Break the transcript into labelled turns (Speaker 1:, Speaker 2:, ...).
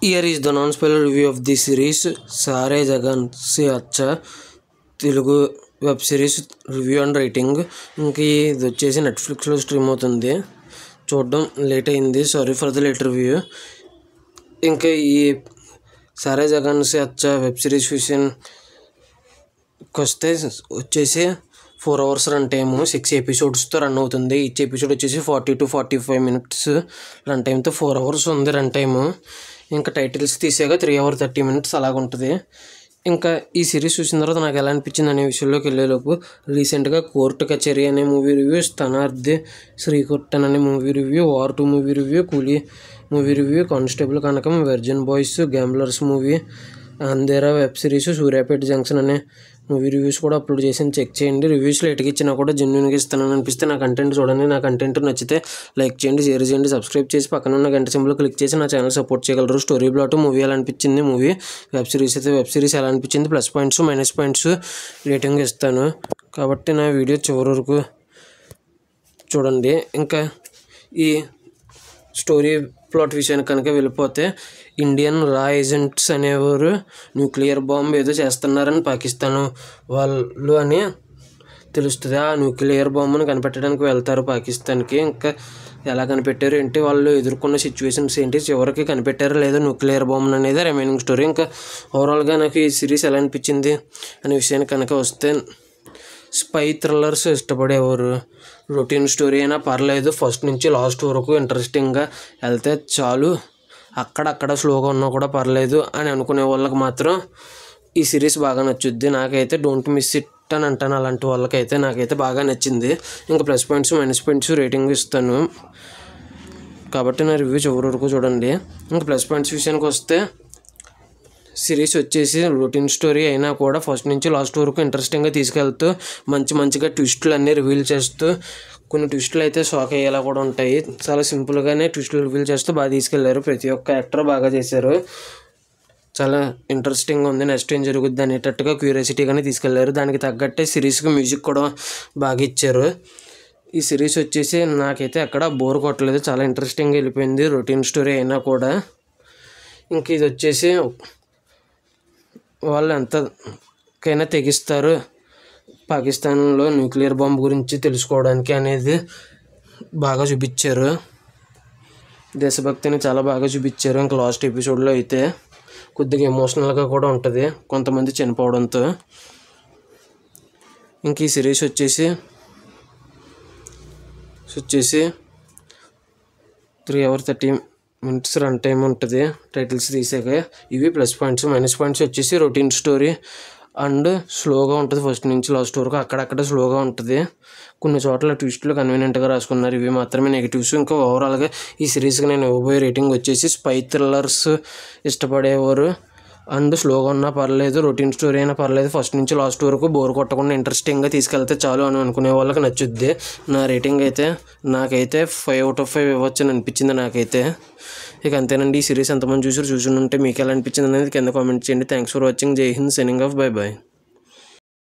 Speaker 1: Here is the non-spoiler review of the series सारे जगन से अच्छा Telugu web series review and rating. ఇంక ఇది వచ్చేసి నెట్ఫ్లిక్స్లో స్ట్రీమ్ అవుతుంది. చూడడం లేట్ అయింది, sorry for the late review. ఇంకా ఈ సారే జగన్ సే అచ్చా వెబ్ సిరీస్ విషయానికి వస్తే వచ్చేసి 4 hours run time, 6 episodes run అవుతుంది. ఈచ్ ఎపిసోడ్ వచ్చేసి 40 to 45 minutes రన్ టైంతో 4 hours ఉంది రన్ టైము. ఇంకా టైటిల్స్ తీసాక 3 hours 30 minutes అలాగ ఉంటుంది. ఇంకా ఈ సిరీస్ చూసిన తర్వాత నాకు ఎలా అనిపించింది అనే విషయంలోకి వెళ్ళేలోపు రీసెంట్గా కోర్టు కచేరీ అనే మూవీ రివ్యూ, స్తనార్థి శ్రీకుట్టన్ అనే movie review, War 2 movie review, Coolie movie review, constable Kanakam, virgin boys, gamblers movie, Andhera web series, Suryapet junction అనే మూవీ రివ్యూస్ కూడా అప్లోడ్ చేసి చెక్ చేయండి. రివ్యూస్ లేట్గా ఇచ్చినా కూడా జెన్యూన్గా ఇస్తానని అనిపిస్తే నా కంటెంట్ చూడండి. నా కంటెంట్ నచ్చితే లైక్ చేయండి, షేర్ చేయండి, సబ్స్క్రైబ్ చేసి పక్కన ఉన్న గంట సింబల్ క్లిక్ చేసి నా ఛానల్ సపోర్ట్ చేయగలరు. స్టోరీ ప్లాట్ మూవీ ఎలా అనిపించింది, మూవీ వెబ్ సిరీస్ అయితే వెబ్ సిరీస్ ఎలా అనిపించింది, plus points minus points rating ఇస్తాను. కాబట్టి నా వీడియో చివరి వరకు చూడండి. ఇంకా ఈ స్టోరీ ప్లాట్ విషయానికి కనుక వెళ్ళిపోతే, ఇండియన్ రా ఏజెంట్స్ అనేవారు న్యూక్లియర్ బాంబు ఏదో చేస్తున్నారని పాకిస్తాన్ వాళ్ళు అని తెలుస్తుంది. ఆ న్యూక్లియర్ బాంబును కనిపెట్టడానికి వెళ్తారు పాకిస్తాన్కి. ఇంకా ఎలా కనిపెట్టారు ఏంటి, వాళ్ళు ఎదుర్కొన్న సిచ్యువేషన్స్ ఏంటి, చివరికి కనిపెట్టారో లేదో న్యూక్లియర్ బాంబును అనేది రిమైనింగ్ స్టోరీ. ఇంకా ఓవరాల్గా నాకు ఈ సిరీస్ ఎలా అనిపించింది అనే విషయానికి కనుక వస్తే, స్పై థ్రిల్లర్స్ ఇష్టపడేవారు, రొటీన్ స్టోరీ అయినా పర్లేదు, ఫస్ట్ నుంచి లాస్ట్ వరకు ఇంట్రెస్టింగ్గా వెళ్తే చాలు, అక్కడక్కడ స్లోగా ఉన్నా కూడా పర్లేదు అని అనుకునే వాళ్ళకి మాత్రం ఈ సిరీస్ బాగా నచ్చుద్ది. నాకైతే డోంట్ మిస్ ఇట్ అని అంటాను. అలాంటి వాళ్ళకైతే నాకైతే బాగా నచ్చింది. ఇంకా plus points minus points rating ఇస్తాను. కాబట్టి నా రివ్యూ చివరి వరకు చూడండి. ఇంకా ప్లస్ పాయింట్స్ విషయానికి వస్తే, సిరీస్ వచ్చేసి రొటీన్ స్టోరీ అయినా కూడా ఫస్ట్ నుంచి లాస్ట్ వరకు ఇంట్రెస్టింగ్గా తీసుకెళ్తూ మంచిగా ట్విస్టులు అన్నీ రివీల్ చేస్తూ, కొన్ని ట్విస్టులు అయితే షాక్ అయ్యేలా కూడా ఉంటాయి. చాలా సింపుల్గానే ట్విస్టులు రివీల్ చేస్తూ బాగా తీసుకెళ్లారు. ప్రతి ఒక్క యాక్టర్ బాగా చేశారు. చాలా ఇంట్రెస్టింగ్గా ఉంది, నెక్స్ట్ ఏం జరుగుద్ది అనేటట్టుగా క్యూరియాసిటీగానే తీసుకెళ్లారు. దానికి తగ్గట్టే సిరీస్కి మ్యూజిక్ కూడా బాగా ఇచ్చారు. ఈ సిరీస్ వచ్చేసి నాకైతే ఎక్కడ బోర్ కొట్టలేదు, చాలా ఇంట్రెస్టింగ్గా వెళ్ళిపోయింది రొటీన్ స్టోరీ అయినా కూడా. ఇంక ఇది వచ్చేసి వాళ్ళు ఎంతకైనా తెగిస్తారు పాకిస్తాన్లో న్యూక్లియర్ బాంబు గురించి తెలుసుకోవడానికి అనేది బాగా చూపించారు. దేశభక్తిని చాలా బాగా చూపించారు. ఇంకా లాస్ట్ ఎపిసోడ్లో అయితే కొద్దిగా ఎమోషనల్గా కూడా ఉంటుంది, కొంతమంది చనిపోవడంతో. ఇంక ఈ సిరీస్ వచ్చేసి 3 hours 30 minutes రన్ టైం ఉంటుంది టైటిల్స్ తీసాక. ఇవి ప్లస్ పాయింట్స్. మైనస్ పాయింట్స్ వచ్చేసి రొటీన్ స్టోరీ అండ్ స్లోగా ఉంటుంది ఫస్ట్ నుంచి లాస్ట్ వరకు, అక్కడక్కడ స్లోగా ఉంటుంది. కొన్ని చోట్ల ట్విస్టులు కన్వీనియంట్గా రాసుకున్నారు, ఇవి మాత్రమే నెగిటివ్స్. ఇంకా ఓవరాల్గా ఈ సిరీస్కి నేను ఇవ్వబోయే రేటింగ్ వచ్చేసి, స్పై థ్రిల్లర్స్ ఇష్టపడేవారు అండ్ స్లోగా ఉన్నా పర్లేదు, రొటీన్ స్టోరీ అయినా పర్లేదు, ఫస్ట్ నుంచి లాస్ట్ వరకు బోర్ కొట్టకుండా ఇంట్రెస్టింగ్గా తీసుకెళ్తే చాలు అని అనుకునే వాళ్ళకి నచ్చుద్ది. నా రేటింగ్ అయితే నాకైతే 5 out of 5 ఇవ్వచ్చు అని అనిపించింది నాకైతే. ఇక అంతేనండి. ఈ సిరీస్ ఎంతమంది చూసి ఉంటే మీకు ఎలా అనిపించింది అనేది కింద కామెంట్ చేయండి. Thanks for watching. Jai Hind, signing off, bye bye.